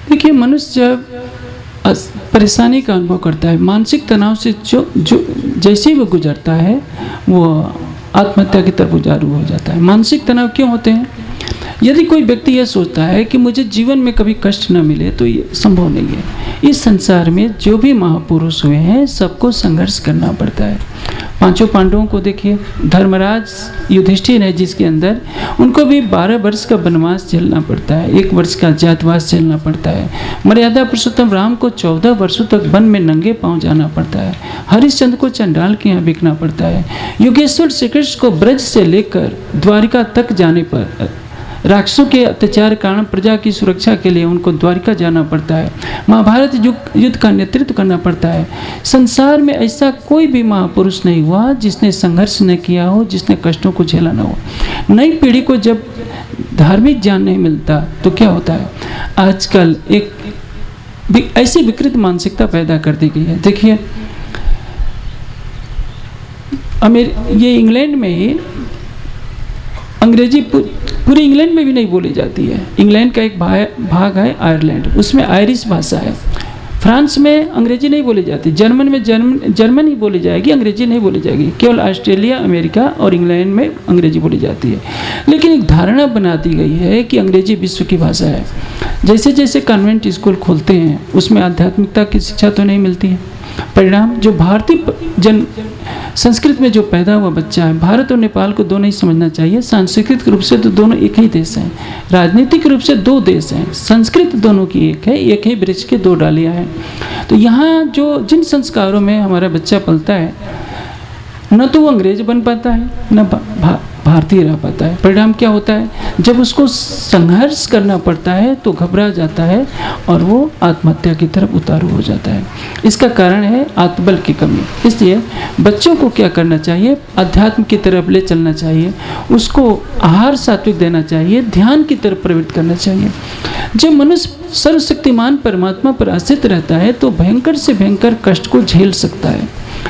देखिए, मनुष्य जब परेशानी का अनुभव करता है, मानसिक तनाव से जो जैसे ही वो गुजरता है, वो आत्महत्या की तरफ उजारू हो जाता है। मानसिक तनाव क्यों होते हैं? यदि कोई व्यक्ति यह सोचता है कि मुझे जीवन में कभी कष्ट न मिले, तो ये संभव नहीं है। इस संसार में जो भी महापुरुष हुए हैं, सबको संघर्ष करना पड़ता है। पांचों पांडवों को देखिए, धर्मराज युधिष्ठिर है जिसके अंदर, उनको भी 12 वर्ष का वनवास झेलना पड़ता है, 1 वर्ष का अज्ञातवास झेलना पड़ता है। मर्यादा पुरुषोत्तम राम को 14 वर्षों तक वन में नंगे पांव जाना पड़ता है। हरिश्चंद्र को चंडाल के यहाँ बिकना पड़ता है। योगेश्वर श्री कृष्ण को ब्रज से लेकर द्वारिका तक जाने पर राक्षसों के अत्याचार कारण प्रजा की सुरक्षा के लिए उनको द्वारिका जाना पड़ता है। महाभारत युद्ध का नेतृत्व करना पड़ता है। संसार में ऐसा कोई भी महापुरुष नहीं हुआ जिसने संघर्ष न किया हो, जिसने कष्टों को झेला न हो। नई पीढ़ी को जब धार्मिक ज्ञान नहीं मिलता तो क्या होता है? आजकल एक ऐसी विकृत मानसिकता पैदा कर दी गई है। देखिए, ये इंग्लैंड में ही अंग्रेजी पूरे इंग्लैंड में भी नहीं बोली जाती है। इंग्लैंड का एक भाग है आयरलैंड, उसमें आयरिश भाषा है। फ्रांस में अंग्रेजी नहीं बोली जाती, जर्मन में जर्मन ही बोली जाएगी, अंग्रेजी नहीं बोली जाएगी। केवल ऑस्ट्रेलिया, अमेरिका और इंग्लैंड में अंग्रेजी बोली जाती है। लेकिन एक धारणा बना दी गई है कि अंग्रेजी विश्व की भाषा है। जैसे जैसे कॉन्वेंट स्कूल खोलते हैं, उसमें आध्यात्मिकता की शिक्षा तो नहीं मिलती है। परिणाम, जो भारतीय संस्कृत में जो पैदा हुआ बच्चा है, भारत और नेपाल को दोनों ही समझना चाहिए। सांस्कृतिक रूप से तो दोनों एक ही देश हैं, राजनीतिक रूप से 2 देश हैं। संस्कृत दोनों की एक है, एक ही वृक्ष के 2 डालियां हैं। तो यहाँ जिन संस्कारों में हमारा बच्चा पलता है, न तो वो अंग्रेज बन पाता है, न भारतीय रह पाता है। परिणाम क्या होता है? जब उसको संघर्ष करना पड़ता है तो घबरा जाता है और वो आत्महत्या की तरफ उतारू हो जाता है। इसका कारण है आत्मबल की कमी। इसलिए बच्चों को क्या करना चाहिए? अध्यात्म की तरफ ले चलना चाहिए, उसको आहार सात्विक देना चाहिए, ध्यान की तरफ प्रवृत्त करना चाहिए। जब मनुष्य सर्वशक्तिमान परमात्मा पर आश्रित रहता है तो भयंकर से भयंकर कष्ट को झेल सकता है।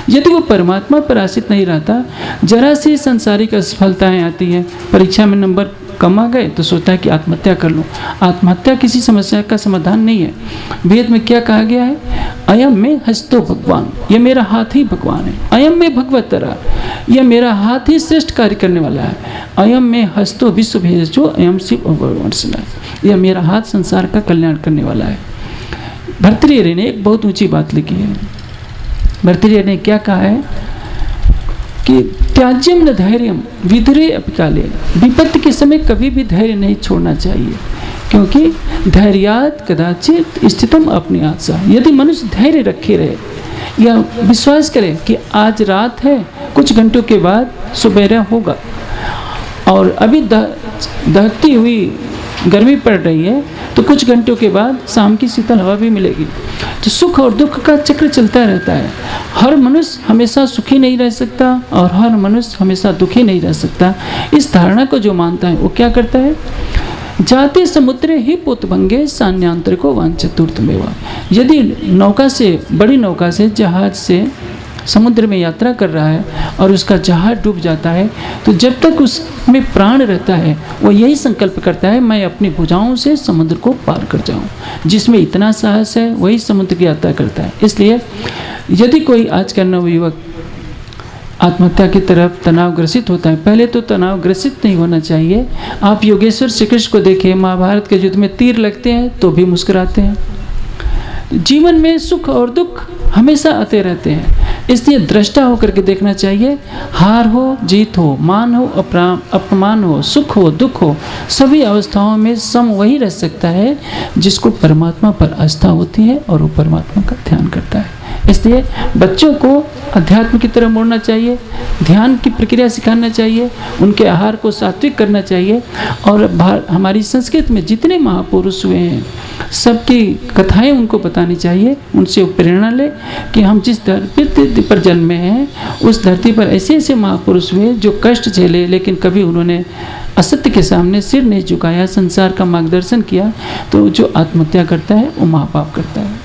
यदि वो परमात्मा पर आश्रित नहीं रहता, जरा सी सांसारिक असफलताएं आती हैं, परीक्षा में नंबर कम आ गए तो सोचता है कि आत्महत्या कर लूँ। आत्महत्या किसी समस्या का समाधान नहीं है। वेद में क्या कहा गया है? अयम में हस्तो भगवान, ये मेरा हाथ ही भगवान है। अयम में भगवतरा, यह मेरा हाथ ही श्रेष्ठ कार्य करने वाला है। अयम में हस्तो विश्व भेजो, अयम शिव भगवान, यह मेरा हाथ संसार का कल्याण करने वाला है। भर्तृहरि ने एक बहुत ऊंची बात लिखी है। भर्तृहरि ने क्या कहा है कि त्याज्यम न धैर्यम विधुरे अपिकाले, विपत्ति के समय कभी भी धैर्य नहीं छोड़ना चाहिए, क्योंकि धैर्यात कदाचित स्थितम अपने आत्सा। यदि मनुष्य धैर्य रखे रहे या विश्वास करे कि आज रात है, कुछ घंटों के बाद सुबह होगा, और अभी दहकती हुई गर्मी पड़ रही है तो कुछ घंटों के बाद शाम की शीतल हवा भी मिलेगी। तो सुख और दुख का चक्र चलता रहता है। हर मनुष्य हमेशा सुखी नहीं रह सकता और हर मनुष्य हमेशा दुखी नहीं रह सकता। इस धारणा को जो मानता है वो क्या करता है? जाते समुद्रे ही पुतभंगे सान्यांतर को वांछतूर्तमेवा। यदि नौका से, बड़ी नौका से, जहाज से समुद्र में यात्रा कर रहा है और उसका जहाज डूब जाता है, तो जब तक उसमें प्राण रहता है वो यही संकल्प करता है, मैं अपनी भुजाओं से समुद्र को पार कर जाऊं। जिसमें इतना साहस है वही समुद्र की यात्रा करता है। इसलिए यदि कोई आज का नवयुवक आत्महत्या की तरफ तनावग्रसित होता है, पहले तो तनावग्रसित नहीं होना चाहिए। आप योगेश्वर श्री कृष्ण को देखिए, महाभारत के युद्ध में तीर लगते हैं तो भी मुस्कुराते हैं। जीवन में सुख और दुख हमेशा आते रहते हैं, इसलिए दृष्टा होकर के देखना चाहिए। हार हो, जीत हो, मान हो, अपमान हो, सुख हो, दुख हो, सभी अवस्थाओं में सम वही रह सकता है जिसको परमात्मा पर आस्था होती है और वो परमात्मा का ध्यान करता है। इसलिए बच्चों को अध्यात्म की तरफ मोड़ना चाहिए, ध्यान की प्रक्रिया सिखाना चाहिए, उनके आहार को सात्विक करना चाहिए। और हमारी संस्कृत में जितने महापुरुष हुए हैं सबकी कथाएं उनको बतानी चाहिए, उनसे प्रेरणा ले कि हम जिस धरती पर जन्मे हैं उस धरती पर ऐसे ऐसे महापुरुष हुए जो कष्ट झेले, लेकिन कभी उन्होंने असत्य के सामने सिर नहीं झुकाया, संसार का मार्गदर्शन किया। तो जो आत्महत्या करता है वो महापाप करता है।